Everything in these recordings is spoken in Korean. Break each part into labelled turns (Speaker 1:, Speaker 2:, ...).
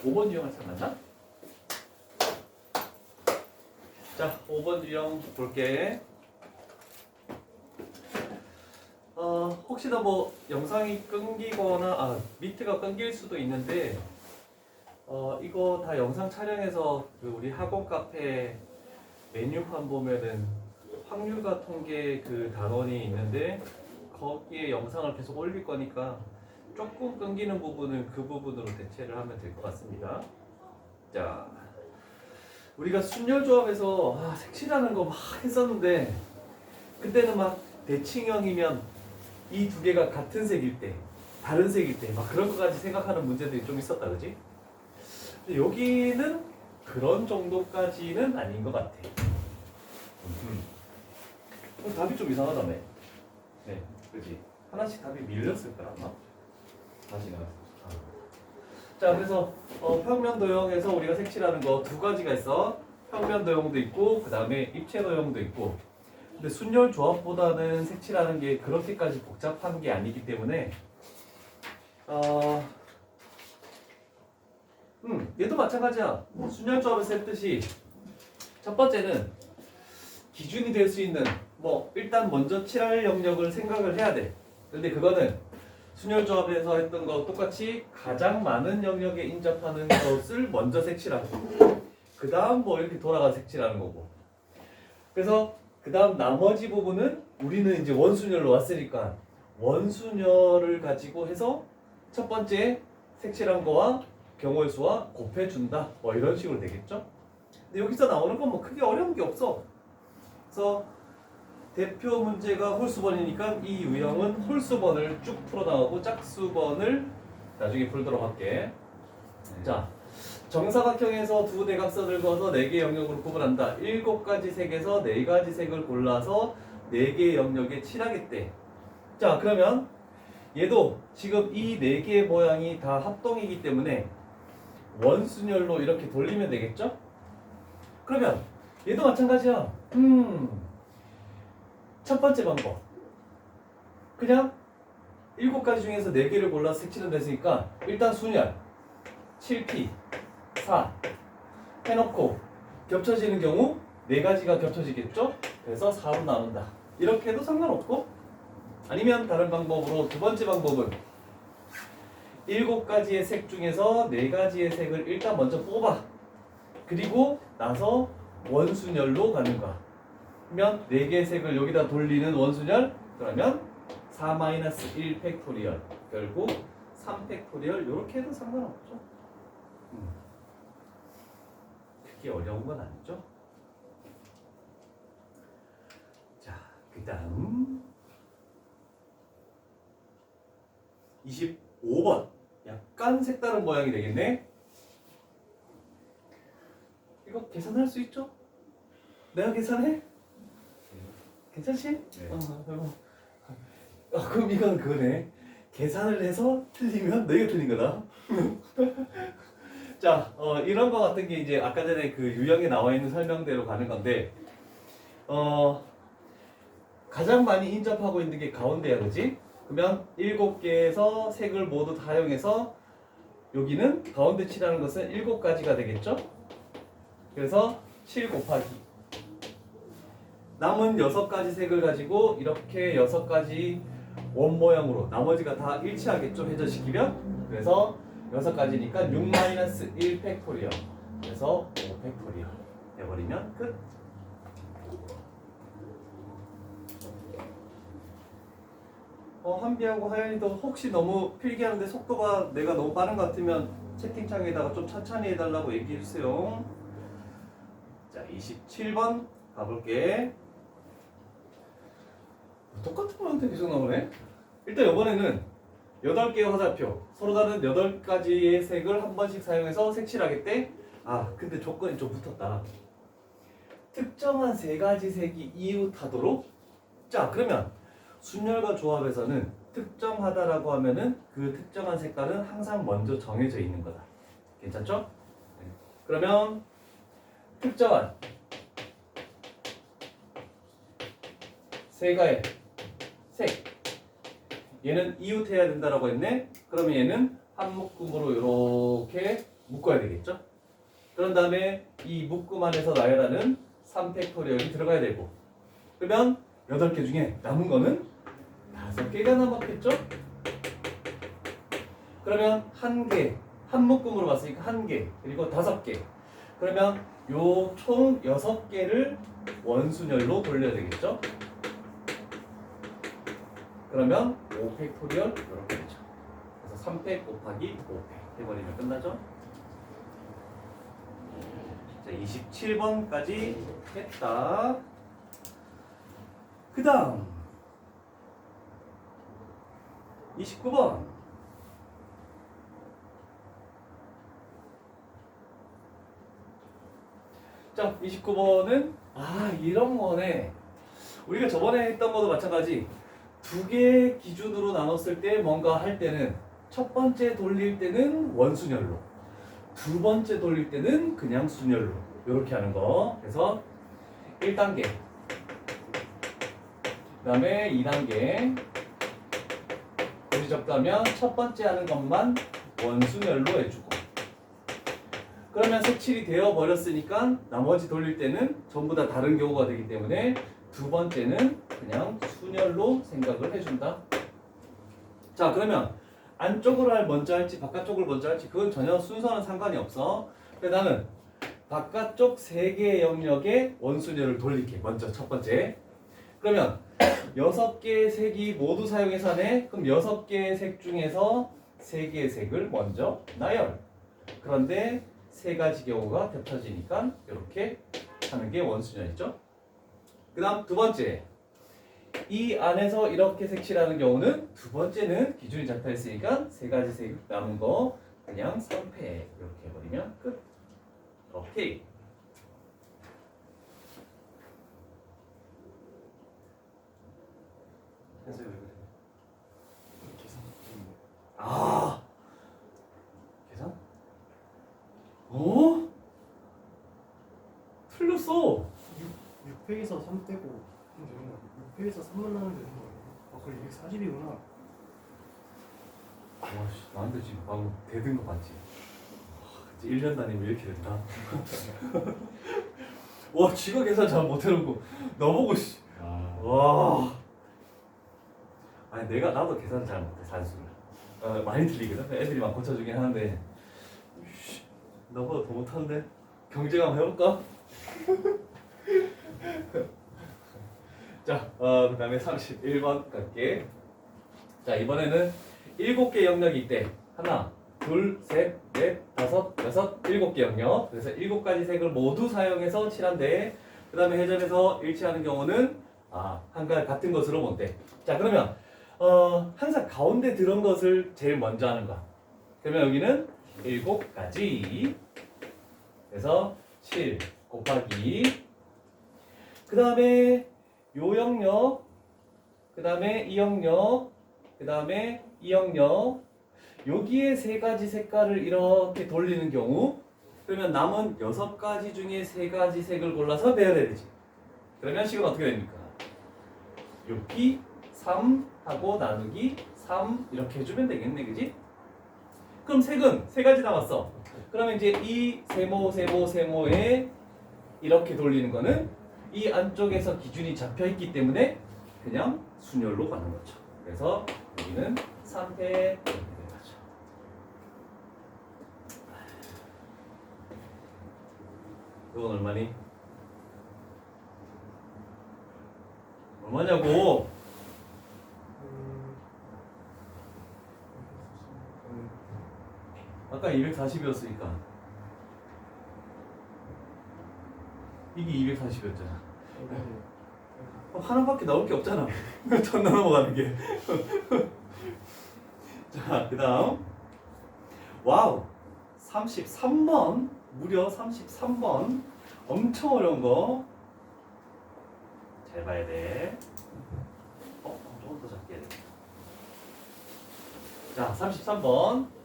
Speaker 1: 5번 유형을 생각하자. 자, 5번 유형 볼게. 혹시나 뭐 영상이 끊기거나 미트가 끊길 수도 있는데 이거 다 영상 촬영해서 그 우리 학원 카페 메뉴판 보면은 확률과 통계 그 단원이 있는데 거기에 영상을 계속 올릴 거니까 조금 끊기는 부분은 그 부분으로 대체를 하면 될 것 같습니다. 자, 우리가 순열조합에서 색칠하는 거 막 했었는데 그때는 막 대칭형이면 이 두 개가 같은 색일 때, 다른 색일 때 막 그런 것까지 생각하는 문제들이 좀 있었다, 그지? 근데 여기는 그런 정도까지는 아닌 것 같아. 답이 좀 이상하다며. 네, 그지? 하나씩 답이 밀렸을 거라 아마. 다시 나왔어. 자, 그래서 평면 도형에서 우리가 색칠하는 거 두 가지가 있어. 평면 도형도 있고, 그 다음에 입체 도형도 있고. 근데 순열 조합보다는 색칠하는 게 그렇게까지 복잡한 게 아니기 때문에 얘도 마찬가지야. 순열 조합에서 했듯이 첫 번째는 기준이 될 수 있는 일단 먼저 칠할 영역을 생각을 해야 돼. 근데 그거는 순열 조합에서 했던 거 똑같이 가장 많은 영역에 인접하는 것을 먼저 색칠하고 그 다음 이렇게 돌아가 색칠하는 거고. 그래서 그 다음 나머지 부분은 우리는 이제 원순열로 왔으니까 원순열을 가지고 해서 첫 번째 색칠한 거와 경우의 수와 곱해준다. 이런 식으로 되겠죠? 근데 여기서 나오는 건 크게 어려운 게 없어. 그래서 대표 문제가 홀수번이니까 이 유형은 홀수번을 쭉 풀어나가고 짝수번을 나중에 풀도록 할게. 자, 정사각형에서 두 대각선을 그어서 4개 영역으로 구분한다. 7가지 색에서 4가지 색을 골라서 4개 영역에 칠하겠대. 자, 그러면 얘도 지금 이 4개의 모양이 다 합동이기 때문에 원순열로 이렇게 돌리면 되겠죠? 그러면 얘도 마찬가지야. 첫 번째 방법. 그냥 7가지 중에서 4개를 골라서 색칠은 됐으니까 일단 순열 7P 4 해놓고 겹쳐지는 경우 4가지가 겹쳐지겠죠? 그래서 4로 나눈다. 이렇게 해도 상관없고, 아니면 다른 방법으로 두 번째 방법은 7가지의 색 중에서 4가지의 색을 일단 먼저 뽑아. 그리고 나서 원순열로 가는 거야. 그러면 4개의 색을 여기다 돌리는 원순열, 그러면 4-1 팩토리얼, 결국 3 팩토리얼, 이렇게 해도 상관없죠. 그게 어려운 건 아니죠. 자, 그 다음 25번. 약간 색다른 모양이 되겠네. 이거 계산할 수 있죠? 내가 계산해? 괜찮지?
Speaker 2: 네.
Speaker 1: 그럼 이건 그거네. 계산을 해서 틀리면 너희가 틀린 거다. 자, 이런 거 같은 게 이제 아까 전에 그 유형에 나와 있는 설명대로 가는 건데, 가장 많이 인접하고 있는 게 가운데야, 그지? 그러면 7개에서 색을 모두 다 사용해서 여기는 가운데 칠하는 것은 7가지가 되겠죠? 그래서 7 곱하기 남은 6가지 색을 가지고 이렇게 6가지 원 모양으로 나머지가 다 일치하겠죠? 회전시키면. 그래서 6가지니까 6-1 팩토리얼, 그래서 5 팩토리얼 해버리면 끝. 한비하고 하연이도 혹시 너무 필기하는데 속도가 내가 너무 빠른 것 같으면 채팅창에다가 좀 천천히 해달라고 얘기해주세요. 자, 27번 가볼게. 똑같은 거한테 계속 나오네. 일단 이번에는 8개의 화살표, 서로 다른 8가지의 색을 한 번씩 사용해서 색칠하겠대. 근데 조건이 좀 붙었다. 특정한 3가지 색이 이웃하도록. 자, 그러면 순열과 조합에서는 특정하다라고 하면은 그 특정한 색깔은 항상 먼저 정해져 있는 거다. 괜찮죠? 네. 그러면 특정한 3가의 색, 얘는 이웃해야 된다라고 했네. 그러면 얘는 한 묶음으로 이렇게 묶어야 되겠죠? 그런 다음에 이 묶음 안에서 나열하는 3팩토리얼이 들어가야 되고, 그러면 8개 중에 남은 거는 5개가 남았겠죠? 그러면 한 개, 한 묶음으로 봤으니까 한 개, 그리고 5개. 그러면 요 총 6개를 원순열로 돌려야 되겠죠? 그러면 5팩토리얼 이렇게 되죠. 그래서 3팩 곱하기 5팩 해버리면 끝나죠? 자, 27번까지 했다. 그 다음 29번. 자, 29번은 이런 거네. 우리가 저번에 했던 것도 마찬가지. 두 개 기준으로 나눴을 때 뭔가 할 때는 첫 번째 돌릴 때는 원순열로, 두 번째 돌릴 때는 그냥 순열로 이렇게 하는 거. 그래서 1단계, 그 다음에 2단계. 우리 적다면 첫 번째 하는 것만 원순열로 해주고, 그러면 색칠이 되어 버렸으니까 나머지 돌릴 때는 전부 다 다른 경우가 되기 때문에 두 번째는 그냥 순열로 생각을 해준다. 자, 그러면 안쪽으로 먼저 할지 바깥쪽을 먼저 할지 그건 전혀 순서는 상관이 없어. 근데 나는 바깥쪽 3개의 영역에 원순열을 돌릴게. 먼저 첫 번째. 그러면 6개의 색이 모두 사용해서 하네. 그럼 6개의 색 중에서 3개의 색을 먼저 나열. 그런데 3가지 경우가 겹쳐지니까 이렇게 하는 게 원순열이죠. 그 다음 두 번째, 이 안에서 이렇게 색칠하는 경우는 두 번째는 기준이 잡혀 있으니까 3가지 색 남은 거 그냥 3패 이렇게 해버리면 끝. 오케이. 해서 왜 그래?
Speaker 2: 계산
Speaker 1: 계산? 어? 틀렸어.
Speaker 2: 6팩에서 3 떼고 하면 되는 거 아니야? 6팩에서 3만 나면 되는 거 아니야? 그래 240이구나.
Speaker 1: 와씨, 나한테 지금 방금 대든 거 맞지? 1년 다니면 이렇게 된다. 와, 지가 계산 잘 못해놓고 너보고 씨. 와. 아니 나도 계산 잘 못해, 산수를. 많이 틀리거든. 애들이 막 고쳐주긴 하는데 너보다 더 못하는데. 경쟁 한번 해볼까? 자, 그 다음에 31번 갈게. 자, 이번에는 7개 영역이 있대. 하나, 둘, 셋, 넷, 다섯, 여섯, 7개 영역. 그래서 7가지 색을 모두 사용해서 칠한대. 그 다음에 회전해서 일치하는 경우는 같은 것으로 못 돼. 자, 그러면 항상 가운데 들은 것을 제일 먼저 하는 거야. 그러면 여기는 7가지. 그래서 7 곱하기, 그 다음에 요 영역, 그 다음에 이 영역, 그 다음에 이 영역, 여기에 3가지 색깔을 이렇게 돌리는 경우, 그러면 남은 6가지 중에 3가지 색을 골라서 배열해야 되지. 그러면 식은 어떻게 됩니까? 여기 3 하고 나누기 3 이렇게 해주면 되겠네, 그지? 그럼 색은 3가지 남았어. 그러면 이제 이 세모에 이렇게 돌리는 거는 이 안쪽에서 기준이 잡혀 있기 때문에 그냥 순열로 가는 거죠. 그래서 여기는 3패 이렇게 되는 거죠. 이건 얼마니? 얼마냐고? 아까 240이었으니까 이게 240이었잖아. 하나밖에 나올 게 없잖아. 전 넘어가는 게. 자, 그 다음 와우, 33번. 무려 33번. 엄청 어려운 거. 잘 봐야 돼. 조금 더 작게 해야 돼. 자, 33번.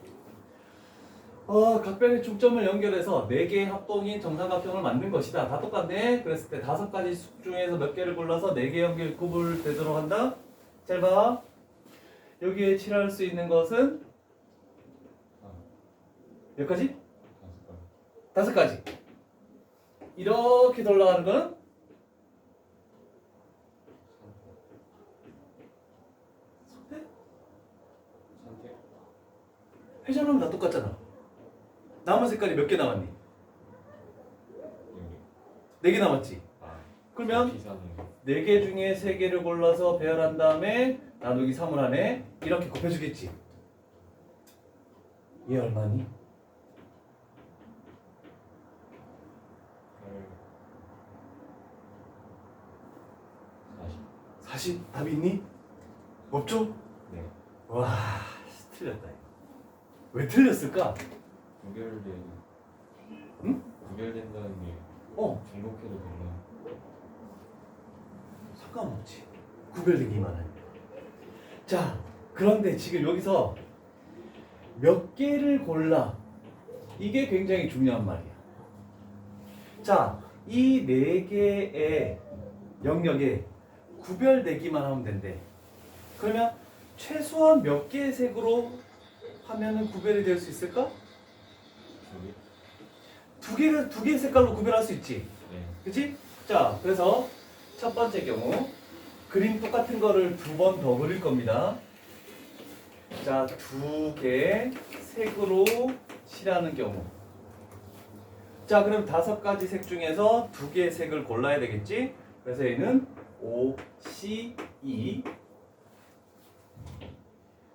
Speaker 1: 각변의 중점을 연결해서 4개의 합동인 정삼각형을 만든 것이다. 다 똑같네. 그랬을 때 5가지 수 중에서 몇 개를 골라서 4개 연결 구분되도록 한다. 잘 봐. 여기에 칠할 수 있는 것은 몇 가지? 5가지. 이렇게 돌아가는 거는 선택? 회전하면 다 똑같잖아. 남은 색깔이 몇 개 남았니? 4개 남았지. 그러면 4개 중에 3개를 골라서 배열한 다음에 나누기 3을 하네. 이렇게 곱해주겠지. 얘 얼마니? 40 답이 있니? 없죠?
Speaker 3: 네.
Speaker 1: 와, 틀렸다. 왜 틀렸을까?
Speaker 3: 구별된.
Speaker 1: 응?
Speaker 3: 구별된다는 게 중복해도 되나?
Speaker 1: 상관없지. 구별되기만 하면. 자, 그런데 지금 여기서 몇 개를 골라. 이게 굉장히 중요한 말이야. 자, 이 4개의 영역에 구별되기만 하면 된대. 그러면 최소한 몇 개의 색으로 하면은 구별이 될 수 있을까? 두 개의 색깔로 구별할 수 있지.
Speaker 3: 네.
Speaker 1: 그치? 자, 그래서 첫 번째 경우 그림 똑같은 거를 2번 더 그릴 겁니다. 자, 2개 색으로 칠하는 경우. 자, 그럼 5가지 색 중에서 2개의 색을 골라야 되겠지? 그래서 얘는 O, C, E.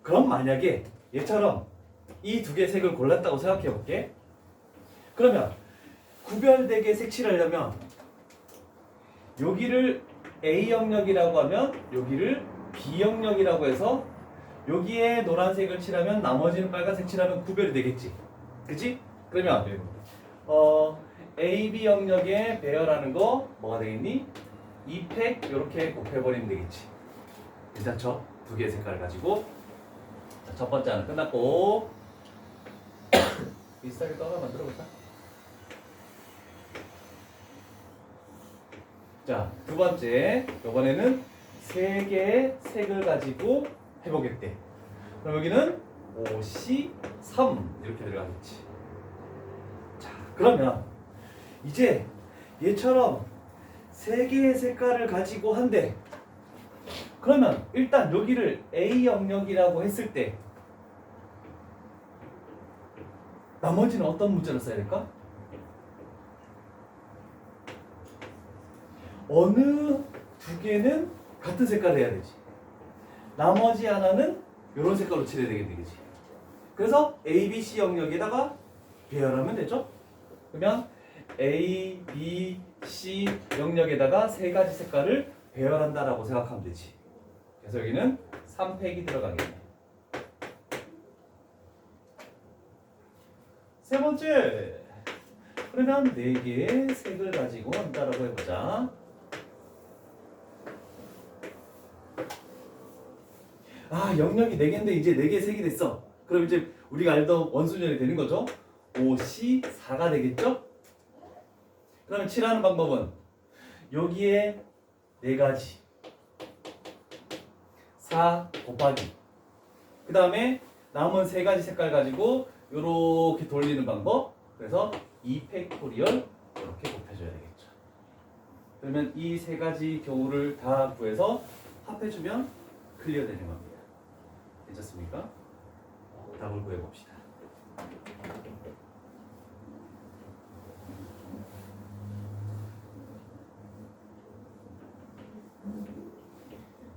Speaker 1: 그럼 만약에 얘처럼 이 2개의 색을 골랐다고 생각해 볼게. 그러면 구별되게 색칠하려면 여기를 A 영역이라고 하면 여기를 B 영역이라고 해서 여기에 노란색을 칠하면 나머지는 빨간색 칠하면 구별이 되겠지. 그치? 그러면
Speaker 3: 네.
Speaker 1: A, B 영역에 배열하는 거 뭐가 되겠니? 2팩 이렇게 곱해버리면 되겠지. 괜찮죠? 2개의 색깔을 가지고. 자, 첫 번째 하나 끝났고 비슷하게 또 하나 만들어볼까? 자, 2번째 이번에는 3개의 색을 가지고 해보겠대. 그럼 여기는 5, C, 3 이렇게 들어가겠지. 자, 그러면 이제 얘처럼 3개의 색깔을 가지고 한대. 그러면 일단 여기를 A 영역이라고 했을 때 나머지는 어떤 문자를 써야 될까? 어느 2개는 같은 색깔을 해야 되지. 나머지 하나는 이런 색깔로 칠해야 되겠지. 그래서 A, B, C 영역에다가 배열하면 되죠. 그러면 A, B, C 영역에다가 3가지 색깔을 배열한다라고 생각하면 되지. 그래서 여기는 3팩이 들어가겠네. 세 번째. 그러면 4개의 색을 가지고 한다라고 해보자. 아, 영역이 4개인데 이제 4개의 색이 됐어. 그럼 이제 우리가 알던 원순열이 되는 거죠. 5C4가 되겠죠? 그러면 칠하는 방법은 여기에 4가지 4 곱하기 그 다음에 남은 3가지 색깔 가지고 이렇게 돌리는 방법. 그래서 2팩토리얼 이렇게 곱해줘야 되겠죠. 그러면 이 3가지 경우를 다 구해서 합해주면 클리어 되는 겁니다. 괜찮습니까? 답을 구해봅시다.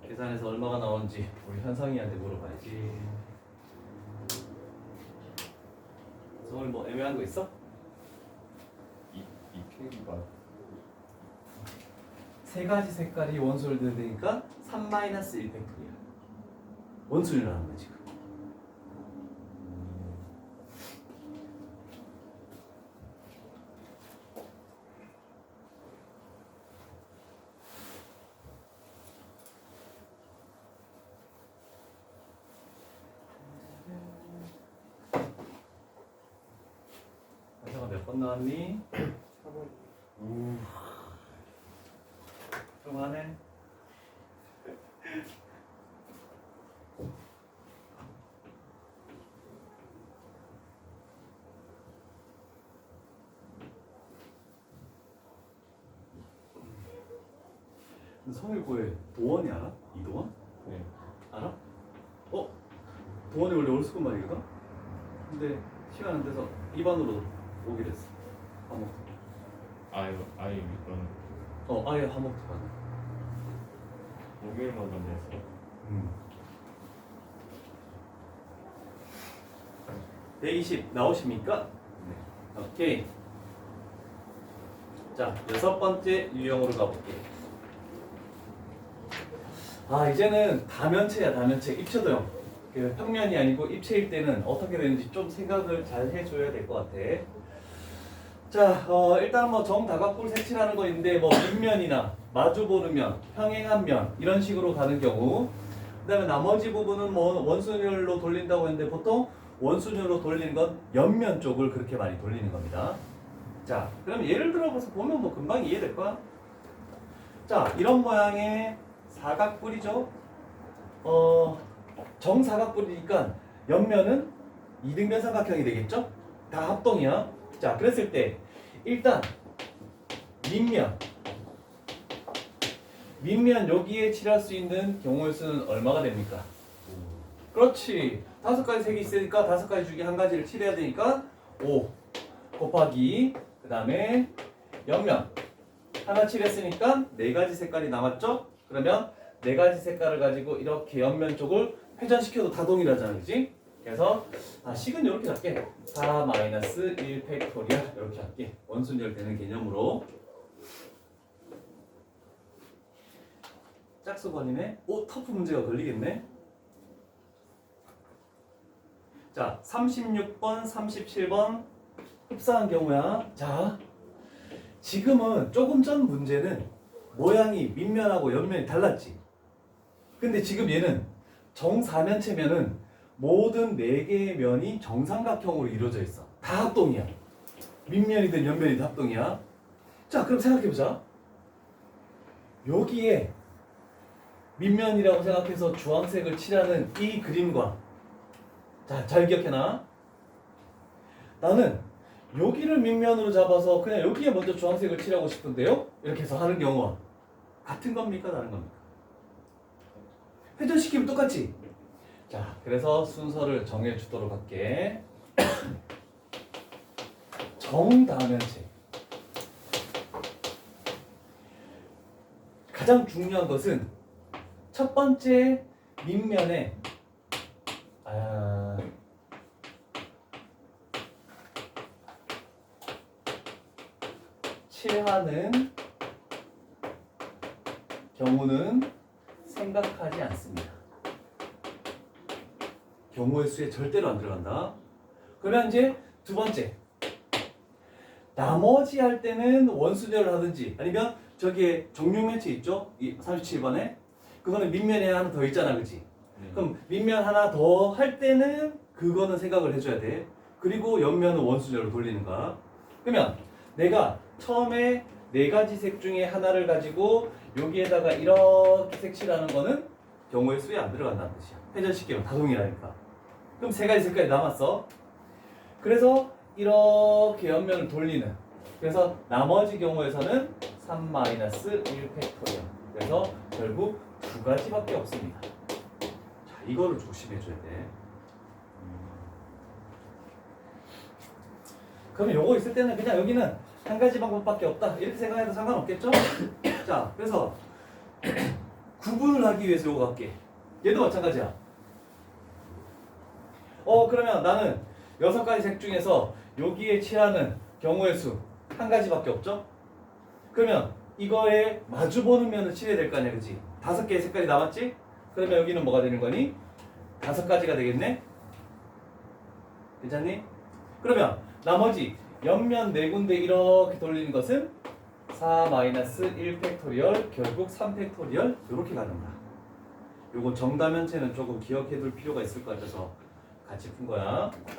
Speaker 1: 계산해서 얼마가 나오는지 우리 현상이한테 물어봐야지. 서울 뭐 애매한 거 있어?
Speaker 3: 이 팩이가
Speaker 1: 3가지 색깔이 원소를 되니까 3-1팩토리야. 원순이라는 거야 지금. 현상아 몇 번 나왔니?
Speaker 2: 4번.
Speaker 1: 좀 하네. 성일고의 도원이 알아? 이도원?
Speaker 3: 네.
Speaker 1: 알아? 도원이 원래 올스쿨만이거든? 근데 시간 안 돼서 2반으로 오게 됐어. 화목.
Speaker 3: 아예 이건
Speaker 1: 아예 화목 반.
Speaker 3: 목요일마다 됐어.
Speaker 1: 120 나오십니까? 네. 오케이. 자, 6번째 유형으로 가볼게. 이제는 다면체야, 다면체. 입체도형. 그 평면이 아니고 입체일 때는 어떻게 되는지 좀 생각을 잘 해줘야 될 것 같아. 자, 일단 뭐 정다각골 색칠하는 거 있는데 뭐 밑면이나 마주보는 면, 평행한 면 이런 식으로 가는 경우, 그다음에 나머지 부분은 뭐 원순열로 돌린다고 했는데 보통 원순열로 돌리는 건 옆면 쪽을 그렇게 많이 돌리는 겁니다. 자, 그럼 예를 들어서 보면 뭐 금방 이해될 거야. 자, 이런 모양의 사각뿔이죠. 정사각뿔이니까 옆면은 이등변 삼각형이 되겠죠? 다 합동이야. 자, 그랬을 때 일단 밑면 여기에 칠할 수 있는 경우의 수는 얼마가 됩니까? 그렇지. 5가지 색이 있으니까 5가지 중에 한 가지를 칠해야 되니까 5 곱하기 그 다음에 옆면 하나 칠했으니까 4가지 색깔이 남았죠? 그러면 4가지 색깔을 가지고 이렇게 옆면 쪽을 회전시켜도 다 동일하잖아, 그지? 그래서 식은 이렇게 할게. 4-1 팩토리얼 이렇게 할게. 원순열 되는 개념으로. 짝수번이네. 터프 문제가 걸리겠네. 자, 36번, 37번 흡사한 경우야. 자, 지금은 조금 전 문제는 모양이 밑면하고 옆면이 달랐지. 근데 지금 얘는 정사면체면은 모든 4개의 면이 정삼각형으로 이루어져 있어. 다 합동이야. 밑면이든 옆면이든 합동이야. 자, 그럼 생각해보자. 여기에 밑면이라고 생각해서 주황색을 칠하는 이 그림과, 자, 잘 기억해놔. 나는 여기를 밑면으로 잡아서 그냥 여기에 먼저 주황색을 칠하고 싶은데요? 이렇게 해서 하는 경우와 같은 겁니까? 다른 겁니까? 회전시키면 똑같지? 자, 그래서 순서를 정해주도록 할게. 정다면체. 가장 중요한 것은 첫 번째 밑면에 칠하는 경우는 생각하지 않습니다. 경우의 수에 절대로 안 들어간다. 그러면 이제 두 번째, 나머지 할 때는 원순열을 하든지 아니면 저기에 정육면체 있죠? 이 37번에 그거는 밑면에 하나 더 있잖아, 그치? 그럼 밑면 하나 더 할 때는 그거는 생각을 해줘야 돼. 그리고 옆면은 원순열로 돌리는 거야. 그러면 내가 처음에 4가지 색 중에 하나를 가지고 여기에다가 이렇게 색칠하는 거는 경우의 수에 안 들어간다는 뜻이야. 회전시키면 다 동일하니까. 그럼 3가지 색깔이 남았어. 그래서 이렇게 옆면을 돌리는. 그래서 나머지 경우에서는 3-1 팩토리얼. 그래서 결국 2가지밖에 없습니다. 자, 이거를 조심해줘야 돼. 그러면 요거 있을 때는 그냥 여기는 한 가지 방법밖에 없다 이렇게 생각해도 상관없겠죠? 자, 그래서 구분을 하기 위해서 요거 할게. 얘도 마찬가지야. 그러면 나는 6가지 색 중에서 여기에 칠하는 경우의 수 한 가지밖에 없죠? 그러면 이거에 마주보는 면을 칠해야 될 거 아니야, 그치? 5개의 색깔이 남았지? 그러면 여기는 뭐가 되는 거니? 5가지가 되겠네? 괜찮니? 그러면 나머지 옆면 4군데 이렇게 돌리는 것은 4-1 팩토리얼 결국 3 팩토리얼 이렇게 가는 거야. 요거 정다면체는 조금 기억해 둘 필요가 있을 것 같아서 같이 푼 거야.